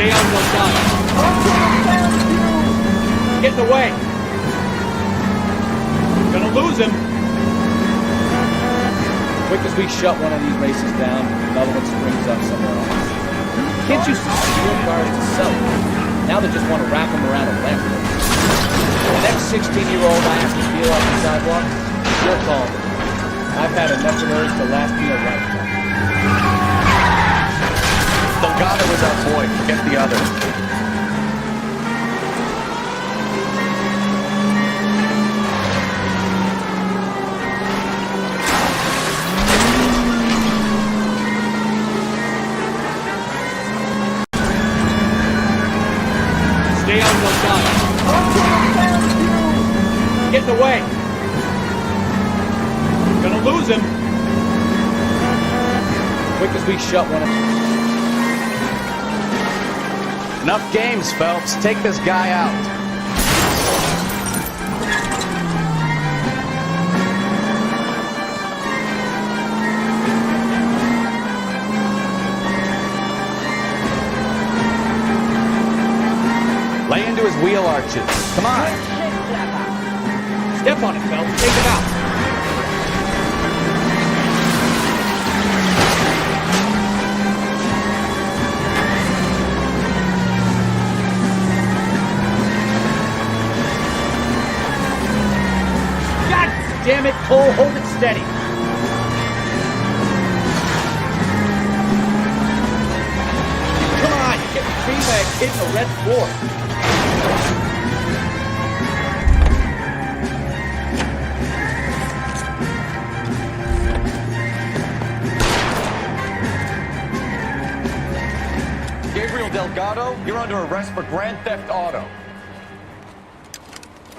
Stay on your side. Get in the way. Gonna lose him. Quick as we shut one of these races down, another one springs up somewhere else. Kids used to steal cars to sell them. Now they just want to wrap them around a lamp. The next 16-year-old I have to steal off the sidewalk, you'll call me. I've had enough of those to last me a lifetime. Delgado was our boy. Forget the others. Stay on your side. Get in the way. Gonna lose him. Quick as we shut one of them. Enough games, Phelps. Take this guy out. Lay into his wheel arches. Come on. Step on it, Phelps. Take him out. Damn it, Cole, hold it steady. Come on, you're getting beat by a kid in a red Ford. Gabriel Delgado, you're under arrest for Grand Theft Auto.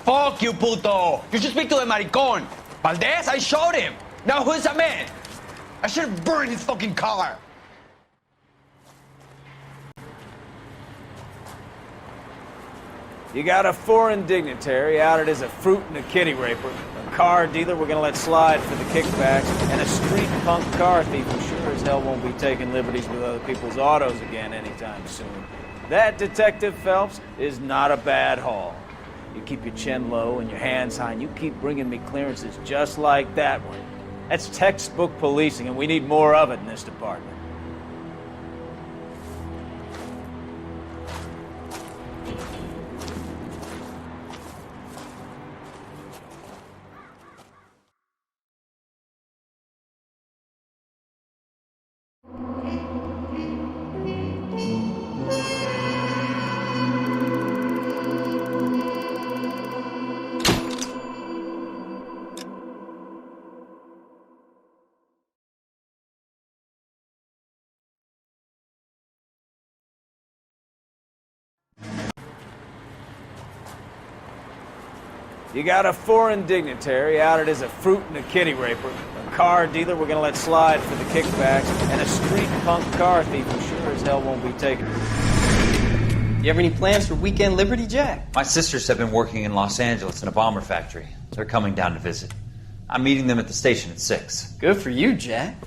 Fuck you, puto! You should speak to the maricón. Valdez, I showed him. Now who's a man? I should have burned his fucking car. You got a foreign dignitary outed as a fruit and a kitty raper, a car dealer we're gonna let slide for the kickbacks, and a street punk car thief who sure as hell won't be taking liberties with other people's autos again anytime soon. That, Detective Phelps, is not a bad haul. You keep your chin low and your hands high, and you keep bringing me clearances just like that one. That's textbook policing, and we need more of it in this department. You got a foreign dignitary outed as a fruit and a kitty raper, a car dealer we're gonna let slide for the kickbacks, and a street punk car thief who sure as hell won't be taking. You have any plans for weekend Liberty, Jack? My sisters have been working in Los Angeles in a bomber factory. They're coming down to visit. I'm meeting them at the station at 6. Good for you, Jack.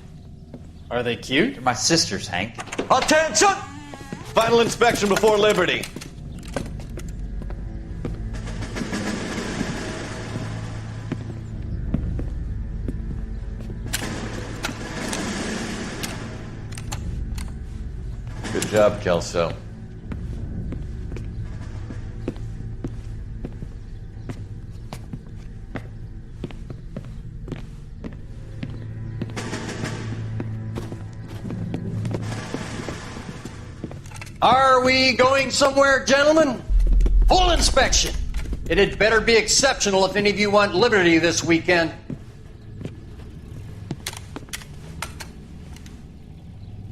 Are they cute? They're my sisters, Hank. Attention! Final inspection before Liberty. Good job, Kelso. Are we going somewhere, gentlemen? Full inspection. It had better be exceptional if any of you want liberty this weekend.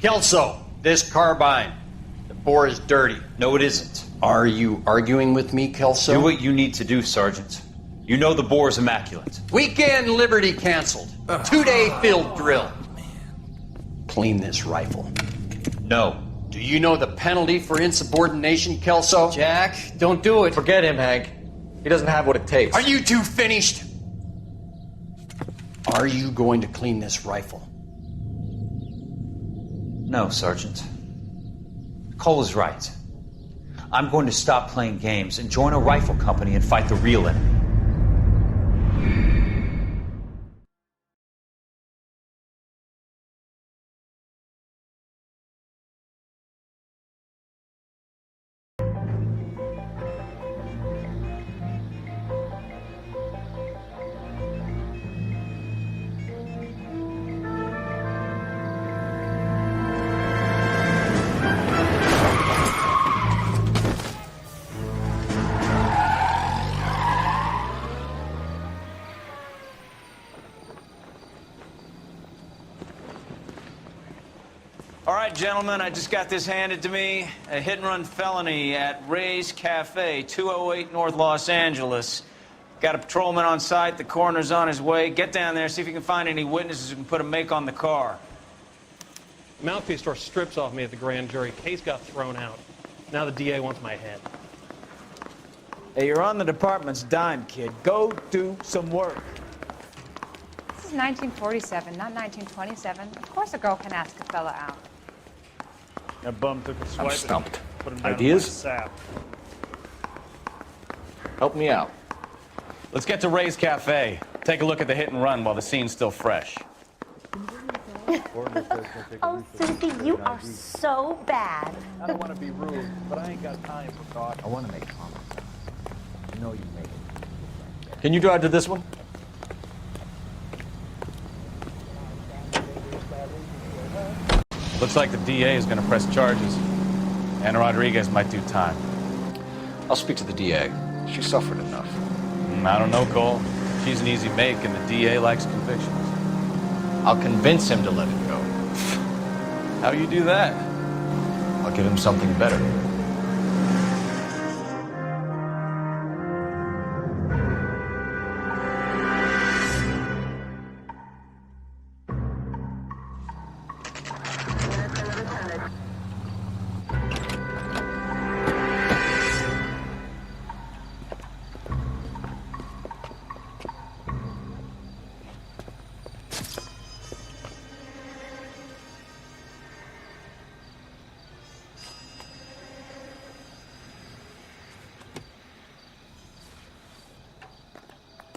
Kelso, this carbine. The bore is dirty. No, it isn't. Are you arguing with me, Kelso? Do what you need to do, Sergeant. You know the bore is immaculate. Weekend liberty canceled. 2-day field drill. Clean this rifle. No. Do you know the penalty for insubordination, Kelso? Jack, don't do it. Forget him, Hank. He doesn't have what it takes. Are you two finished? Are you going to clean this rifle? No, Sergeant. Cole is right. I'm going to stop playing games and join a rifle company and fight the real enemy. All right, gentlemen, I just got this handed to me. A hit-and-run felony at Ray's Cafe, 208 North Los Angeles. Got a patrolman on site. The coroner's on his way. Get down there, see if you can find any witnesses who can put a make on the car. Mouthpiece tore strips off me at the grand jury. Case got thrown out. Now the DA wants my head. Hey, you're on the department's dime, kid. Go do some work. This is 1947, not 1927. Of course a girl can ask a fella out. That bum took a swipe. I'm stumped. Put him down Ideas? in my sap. Help me out. Let's get to Ray's Cafe. Take a look at the hit and run while the scene's still fresh. Oh, Susie, you are so bad. I don't want to be rude, but I ain't got time for God. I want to make comments. You know you make it. Can you drive to this one? Looks like the DA is going to press charges. Anna Rodriguez might do time. I'll speak to the DA. She suffered enough. I don't know, Cole. She's an easy make, and the DA likes convictions. I'll convince him to let it go. How you do that? I'll give him something better.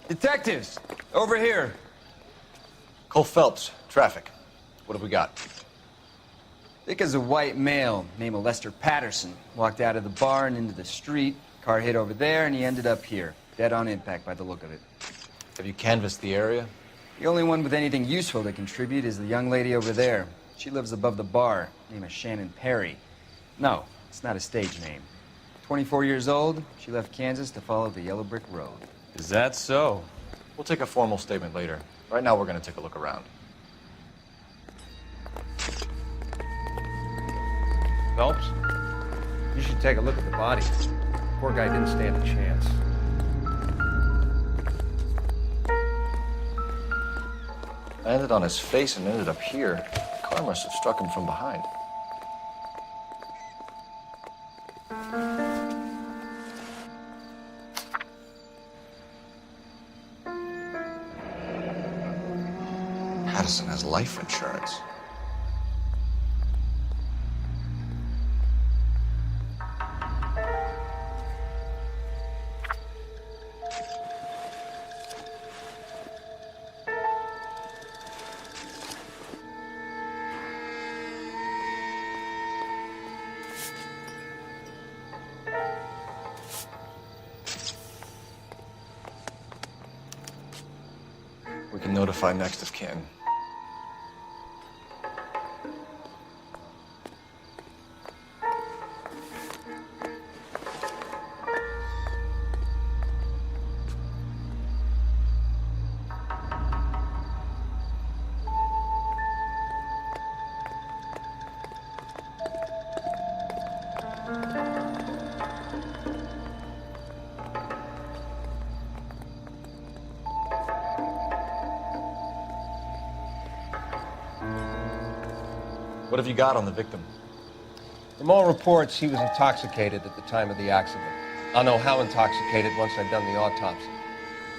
Detectives, over here. Cole Phelps, traffic. What have we got? Thick as a white male named Lester Patterson. Walked out of the bar and into the street. Car hit over there, and he ended up here. Dead on impact by the look of it. Have you canvassed the area? The only one with anything useful to contribute is the young lady over there. She lives above the bar. Name is Shannon Perry. No, it's not a stage name. 24 years old, she left Kansas to follow the yellow brick road. Is that so? We'll take a formal statement later. Right now, we're going to take a look around. Phelps, you should take a look at the body. Poor guy didn't stand a chance. Landed on his face and ended up here. The car must have struck him from behind. Patterson has life insurance. We can notify next of kin. What have you got on the victim? From all reports, he was intoxicated at the time of the accident. I'll know how intoxicated once I've done the autopsy.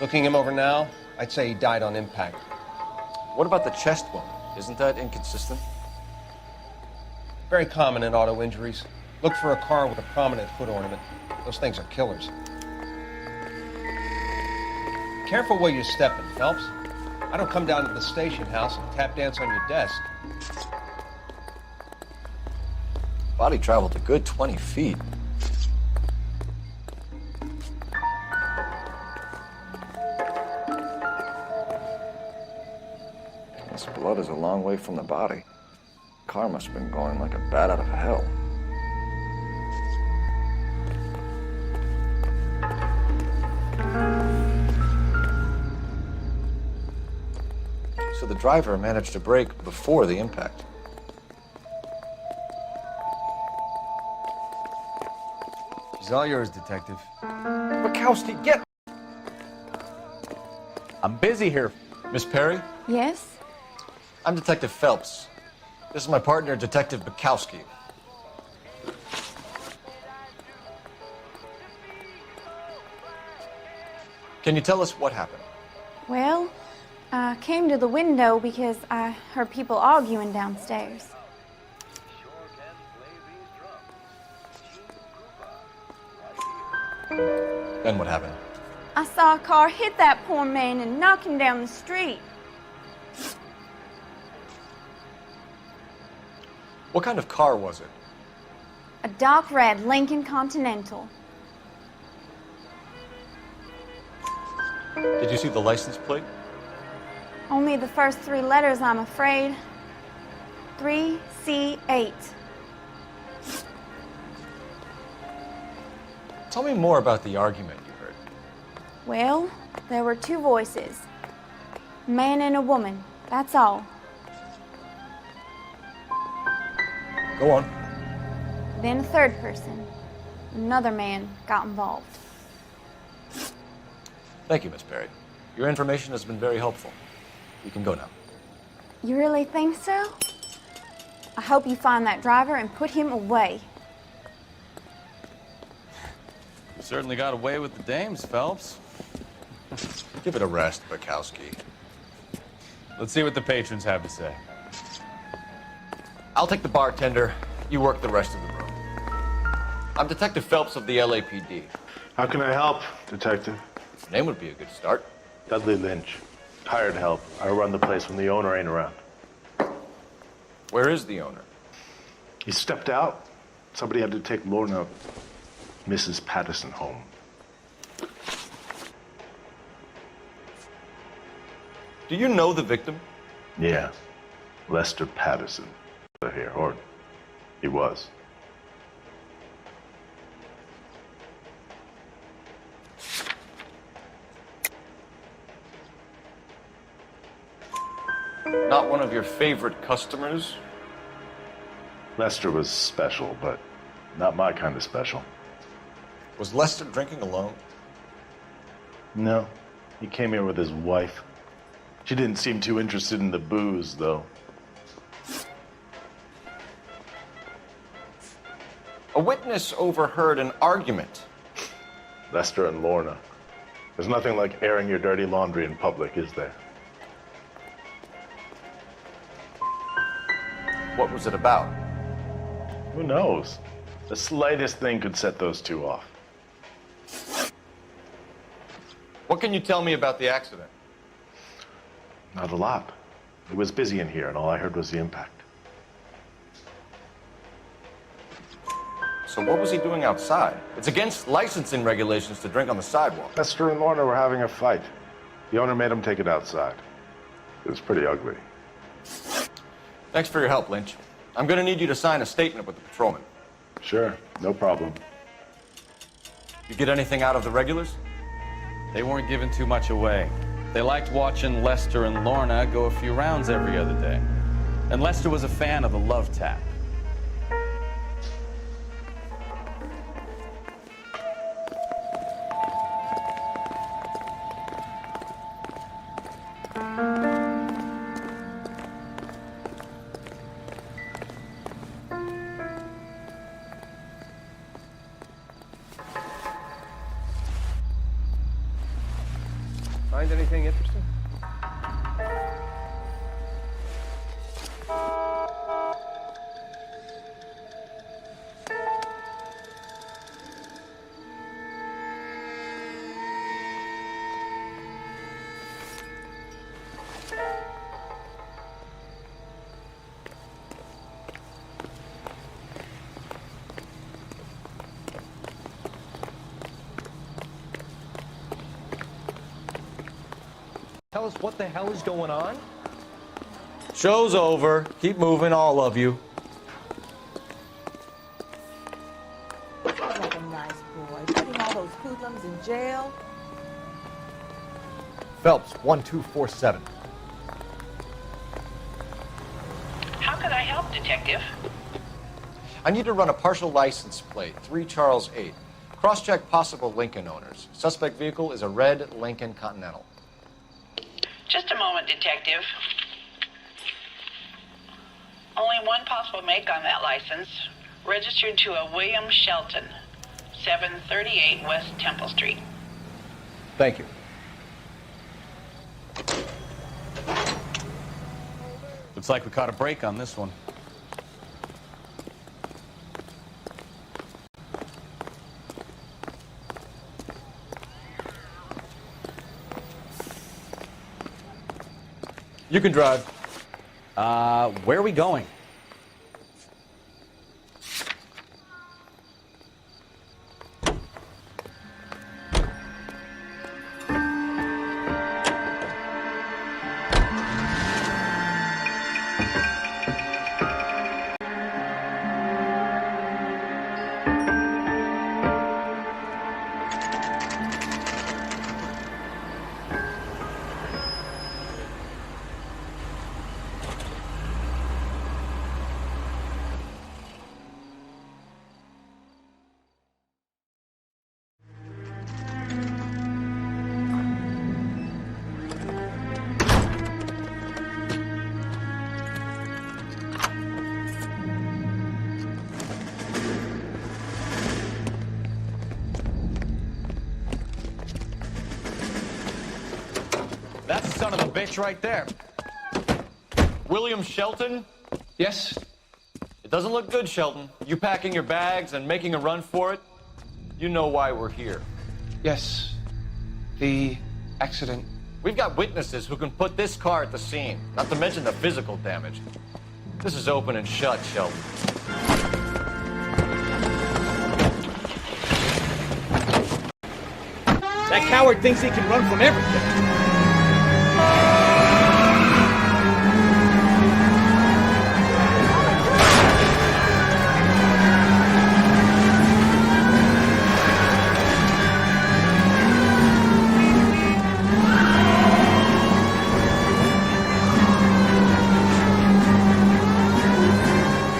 Looking him over now, I'd say he died on impact. What about the chest wound? Isn't that inconsistent? Very common in auto injuries. Look for a car with a prominent foot ornament. Those things are killers. Careful where you're stepping, Phelps. I don't come down to the station house and tap dance on your desk. Body traveled a good 20 feet. This blood is a long way from the body. Car must have been going like a bat out of hell. So the driver managed to brake before the impact. She's all yours, Detective. Bukowski, get... I'm busy here. Miss Perry, Yes? I'm Detective Phelps. This is my partner, Detective Bukowski. Can you tell us what happened? Well, I came to the window because I heard people arguing downstairs. Then what happened? I saw a car hit that poor man and knock him down the street. What kind of car was it? A dark red Lincoln Continental. Did you see the license plate? Only the first 3 letters, I'm afraid. 3C8. Tell me more about the argument you heard. Well, there were 2 voices. A man and a woman, that's all. Go on. Then a third person. Another man got involved. Thank you, Miss Perry. Your information has been very helpful. You can go now. You really think so? I hope you find that driver and put him away. You certainly got away with the dames, Phelps. Give it a rest, Bukowski. Let's see what the patrons have to say. I'll take the bartender. You work the rest of the room. I'm Detective Phelps of the LAPD. How can I help, Detective? Your name would be a good start. Dudley Lynch. Hired help. I run the place when the owner ain't around. Where is the owner? He stepped out. Somebody had to take Lorna, Mrs. Patterson, home. Do you know the victim? Yeah. Lester Patterson. Here, or he was. Not one of your favorite customers? Lester was special, but not my kind of special. Was Lester drinking alone? No. He came here with his wife. She didn't seem too interested in the booze, though. A witness overheard an argument. Lester and Lorna. There's nothing like airing your dirty laundry in public, is there? What was it about? Who knows? The slightest thing could set those 2 off. What can you tell me about the accident? Not a lot. It was busy in here, and all I heard was the impact. So what was he doing outside? It's against licensing regulations to drink on the sidewalk. Lester and Lorna were having a fight. The owner made him take it outside. It was pretty ugly. Thanks for your help, Lynch. I'm going to need you to sign a statement with the patrolman. Sure, no problem. You get anything out of the regulars? They weren't giving too much away. They liked watching Lester and Lorna go a few rounds every other day. And Lester was a fan of the love tap. Find anything interesting? Tell us what the hell is going on? Show's over. Keep moving, all of you. Like a nice boy. Putting all those hoodlums in jail. Phelps, 1247. How could I help, Detective? I need to run a partial license plate, 3 Charles 8. Cross-check possible Lincoln owners. Suspect vehicle is a red Lincoln Continental. Just a moment, Detective. Only one possible make on that license. Registered to a William Shelton, 738 West Temple Street. Thank you. Looks like we caught a break on this one. You can drive. Where are we going? That's the son of a bitch right there. William Shelton? Yes? It doesn't look good, Shelton. You packing your bags and making a run for it? You know why we're here. Yes. The accident. We've got witnesses who can put this car at the scene, not to mention the physical damage. This is open and shut, Shelton. That coward thinks he can run from everything.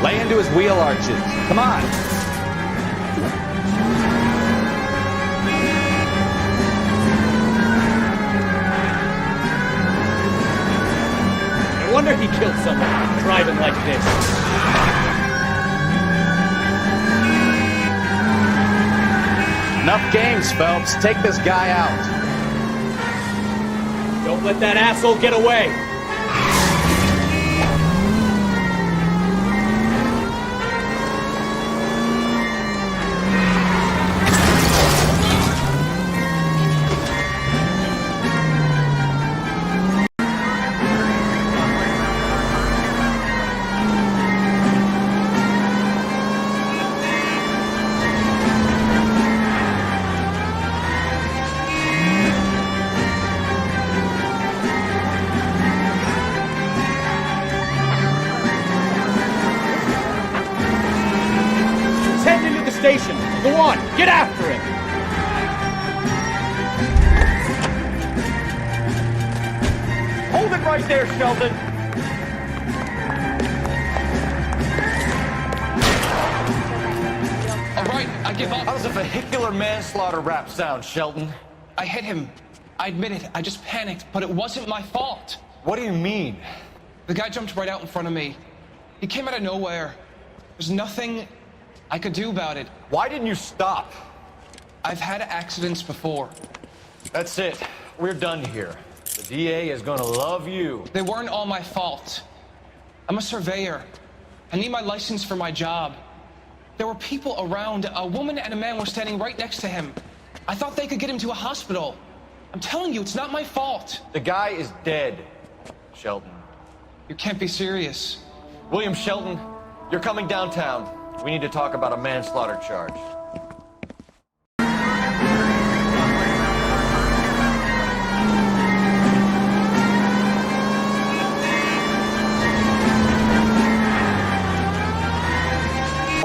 Lay into his wheel arches. Come on. No wonder he killed someone driving like this. Enough games, Phelps. Take this guy out. Don't let that asshole get away. Station. Go on, get after him. Hold it right there, Shelton. All right, I give up. How does a vehicular manslaughter rap sound, Shelton? I hit him. I admit it. I just panicked, but it wasn't my fault. What do you mean? The guy jumped right out in front of me. He came out of nowhere. There's nothing I could do about it. Why didn't you stop? I've had accidents before. That's it. We're done here. The DA is gonna love you. They weren't all my fault. I'm a surveyor. I need my license for my job. There were people around. A woman and a man were standing right next to him. I thought they could get him to a hospital. I'm telling you, it's not my fault. The guy is dead, Shelton. You can't be serious. William Shelton, you're coming downtown. We need to talk about a manslaughter charge.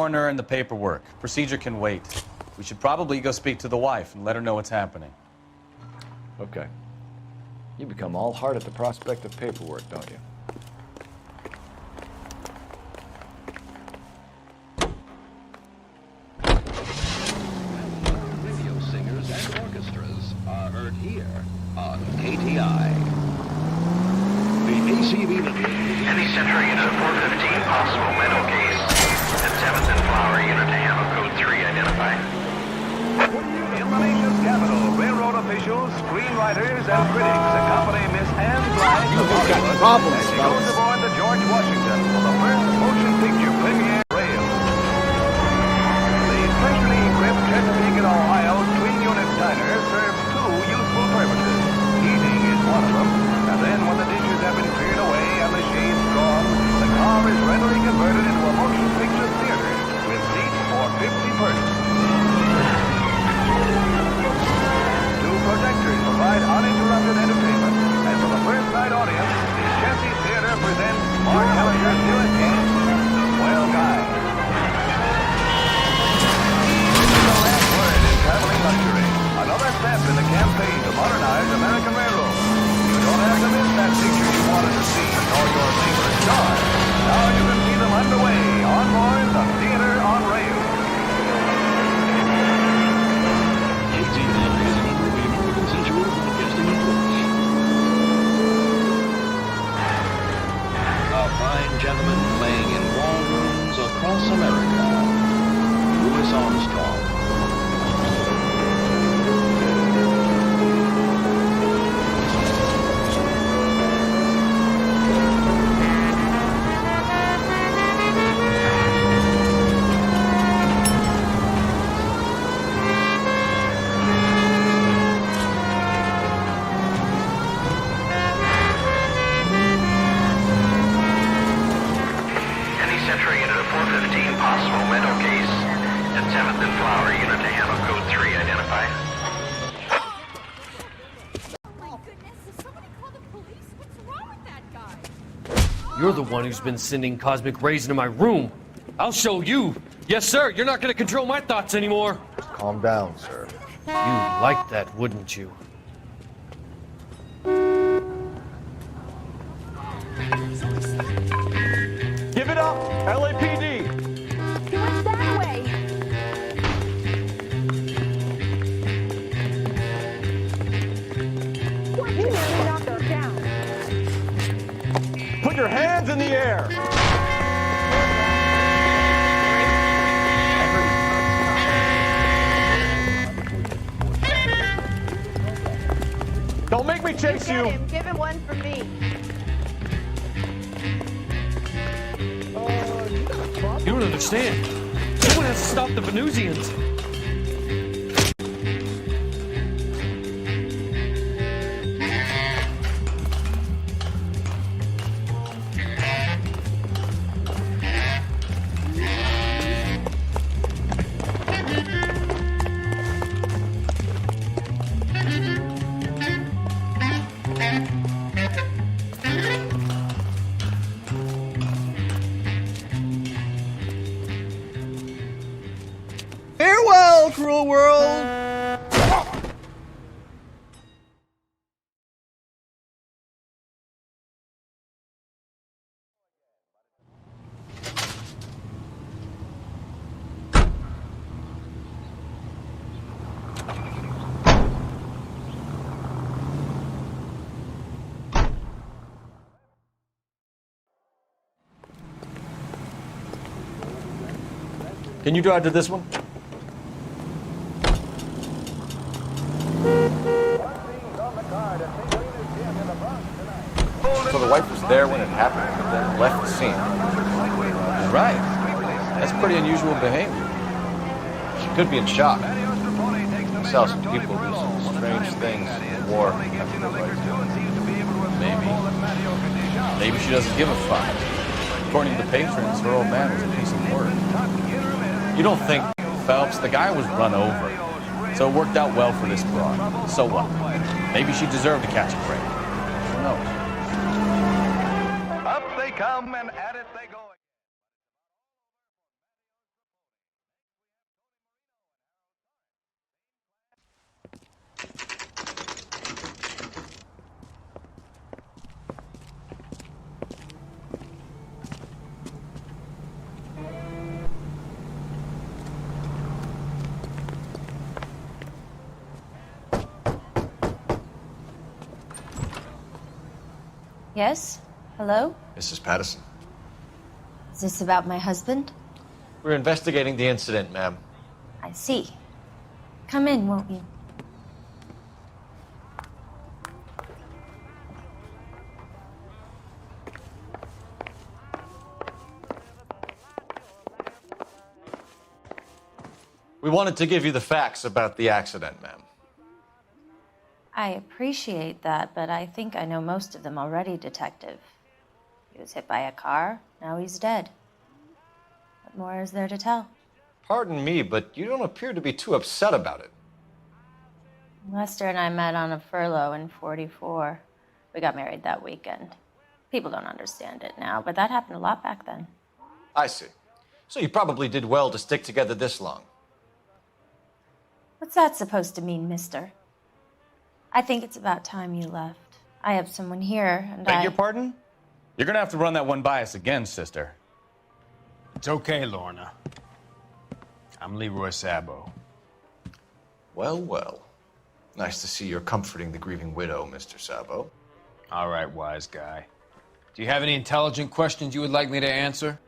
coroner and the paperwork. Procedure can wait. We should probably go speak to the wife and let her know what's happening. Okay. You become all heart at the prospect of paperwork, don't you? Radio singers and orchestras are heard here on KTI. The ACB Any Century Unit 415, possible mental case. At 7th and Flower Unit to handle code 3 identified. In the nation's capital, railroad officials, screenwriters, and critics accompany Miss Anne Blythe of Hollywood problems, as she goes aboard the George Washington for the first motion picture premiere rail. The specially equipped Chesapeake, Ohio twin unit diner serves two useful purposes. Heating is one of them, and then when the dishes have been cleared away and the shades drawn, the car is readily converted into a motion picture theater with seats for 50 persons. Two projectors provide uninterrupted entertainment, and for the first night audience, the Chessie Theater presents Mark Ellis's newest hit, Swell Guy. The last word in traveling luxury, another step in the campaign to modernize American railroad. You don't have to miss that picture you wanted to see, nor your favorite star. Now you can see them underway on board the Theater on Rail. A fine gentleman playing in ballrooms across America. Louis Armstrong. Century Unit of 415, possible mental case. At 7th and Flower Unit to handle code 3 identified. You're the one who's been sending cosmic rays into my room. I'll show you. Yes, sir. You're not going to control my thoughts anymore. Calm down, sir. You'd like that, wouldn't you? Give it up, LAPD! He went that way. You nearly knocked her down. Put your hands in the air! Don't make me chase you! Give him one for me. You don't understand. Someone has to stop the Venusians. Farewell, cruel world! Can you drive to this one? So the wife was there when it happened, but then left the scene. Right. That's pretty unusual behavior. She could be in shock. I saw some people do some strange things in war after their wife. Maybe she doesn't give a fuck. According to the patrons, her old man was a piece of work. You don't think, Phelps, the guy was run over. So it worked out well for this broad. So what? Maybe she deserved to catch a break. Who knows? Up they come and at it they go. Yes? Hello? Mrs. Patterson. Is this about my husband? We're investigating the incident, ma'am. I see. Come in, won't you? We wanted to give you the facts about the accident, ma'am. I appreciate that, but I think I know most of them already, Detective. He was hit by a car, now he's dead. What more is there to tell? Pardon me, but you don't appear to be too upset about it. Lester and I met on a furlough in '44. We got married that weekend. People don't understand it now, but that happened a lot back then. I see. So you probably did well to stick together this long. What's that supposed to mean, mister? I think it's about time you left. I have someone here, and Beg your pardon? You're gonna have to run that one by us again, sister. It's okay, Lorna. I'm Leroy Sabo. Well, well. Nice to see you're comforting the grieving widow, Mr. Sabo. All right, wise guy. Do you have any intelligent questions you would like me to answer?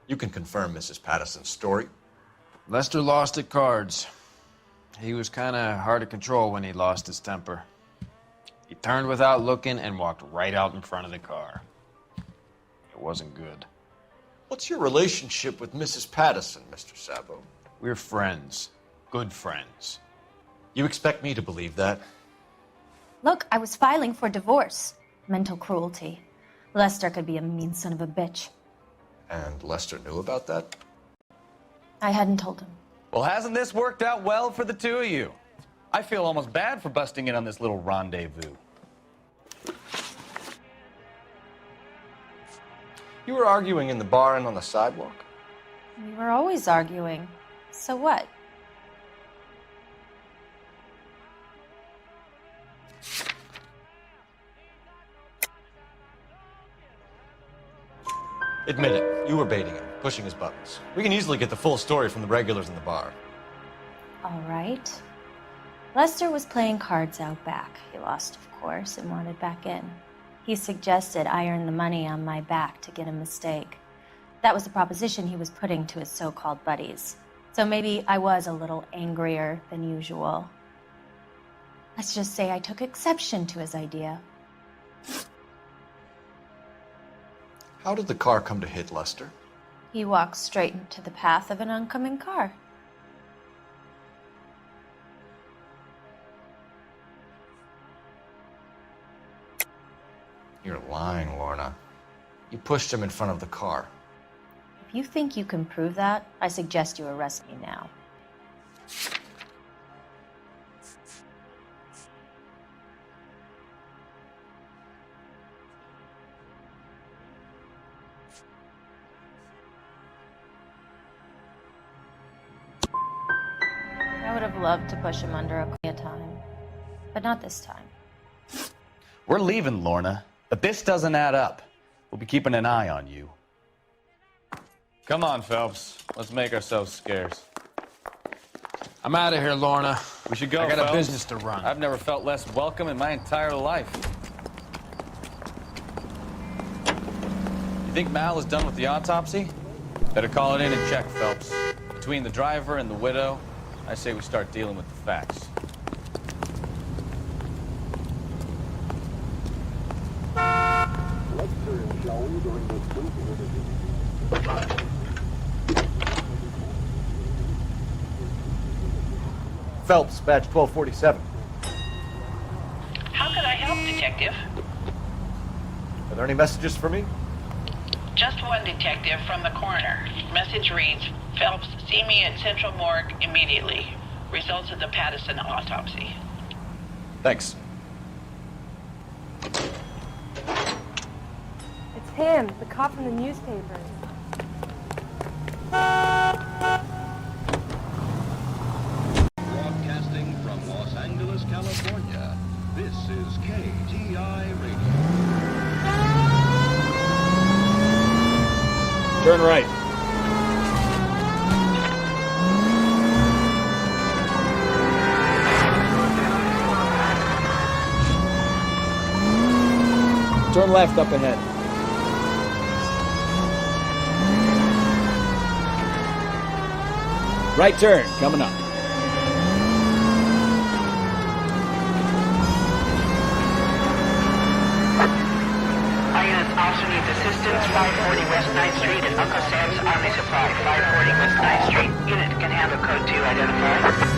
You can confirm Mrs. Patterson's story. Lester lost at cards. He was kind of hard to control when he lost his temper. He turned without looking and walked right out in front of the car. It wasn't good. What's your relationship with Mrs. Patterson, Mr. Sabo? We're friends. Good friends. You expect me to believe that? Look, I was filing for divorce. Mental cruelty. Lester could be a mean son of a bitch. And Lester knew about that? I hadn't told him. Well, hasn't this worked out well for the two of you? I feel almost bad for busting in on this little rendezvous. You were arguing in the bar and on the sidewalk? We were always arguing. So what? Admit it, you were baiting him, pushing his buttons. We can easily get the full story from the regulars in the bar. All right. Lester was playing cards out back. He lost, of course, and wanted back in. He suggested I earn the money on my back to get a mistake. That was the proposition he was putting to his so-called buddies. So maybe I was a little angrier than usual. Let's just say I took exception to his idea. How did the car come to hit Lester? He walked straight into the path of an oncoming car. You're lying, Lorna. You pushed him in front of the car. If you think you can prove that, I suggest you arrest me now. I would have loved to push him under a time, but not this time. We're leaving, Lorna, but this doesn't add up. We'll be keeping an eye on you. Come on, Phelps. Let's make ourselves scarce. I'm out of here, Lorna. We should go, I got Phelps. a business to run. I've never felt less welcome in my entire life. You think Mal is done with the autopsy? Better call it in and check, Phelps. Between the driver and the widow, I say we start dealing with the facts. Phelps, badge 1247. How could I help, Detective? Are there any messages for me? Just one, Detective, from the coroner. Message reads, Phelps, see me at Central Morgue immediately. Results of the Patterson autopsy. Thanks. It's him, the cop from the newspapers. Broadcasting from Los Angeles, California, this is KTI Radio. Turn right. Turn left up ahead. Right turn, coming up. Our units also need assistance. 540 West 9th Street at Uncle Sam's Army Supply. 540 West 9th Street. Unit can handle code 2 identified.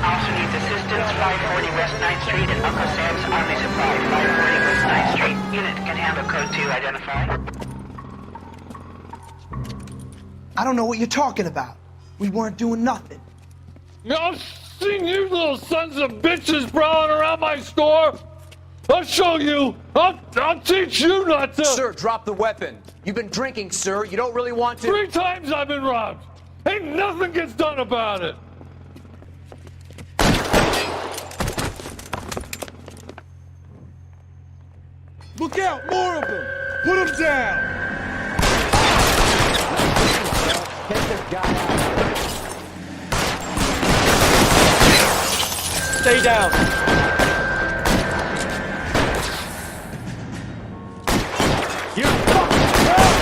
Also needs assistance. 540 West 9th Street at Uncle Sam's Army Supply. 540 West 9th Street. Unit can handle code 2 identified. I don't know what you're talking about. We weren't doing nothing. I've seen you little sons of bitches prowling around my store. I'll show you. I'll teach you not to. Sir, drop the weapon. You've been drinking, sir. You don't really want to. 3 times I've been robbed. Ain't nothing gets done about it. Look out, more of them! Put them down! Get this guy out. Stay down. You fucking hell!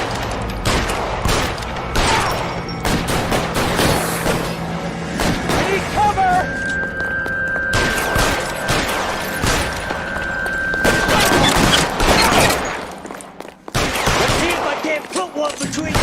I need cover! Let's see if I can't put one between you.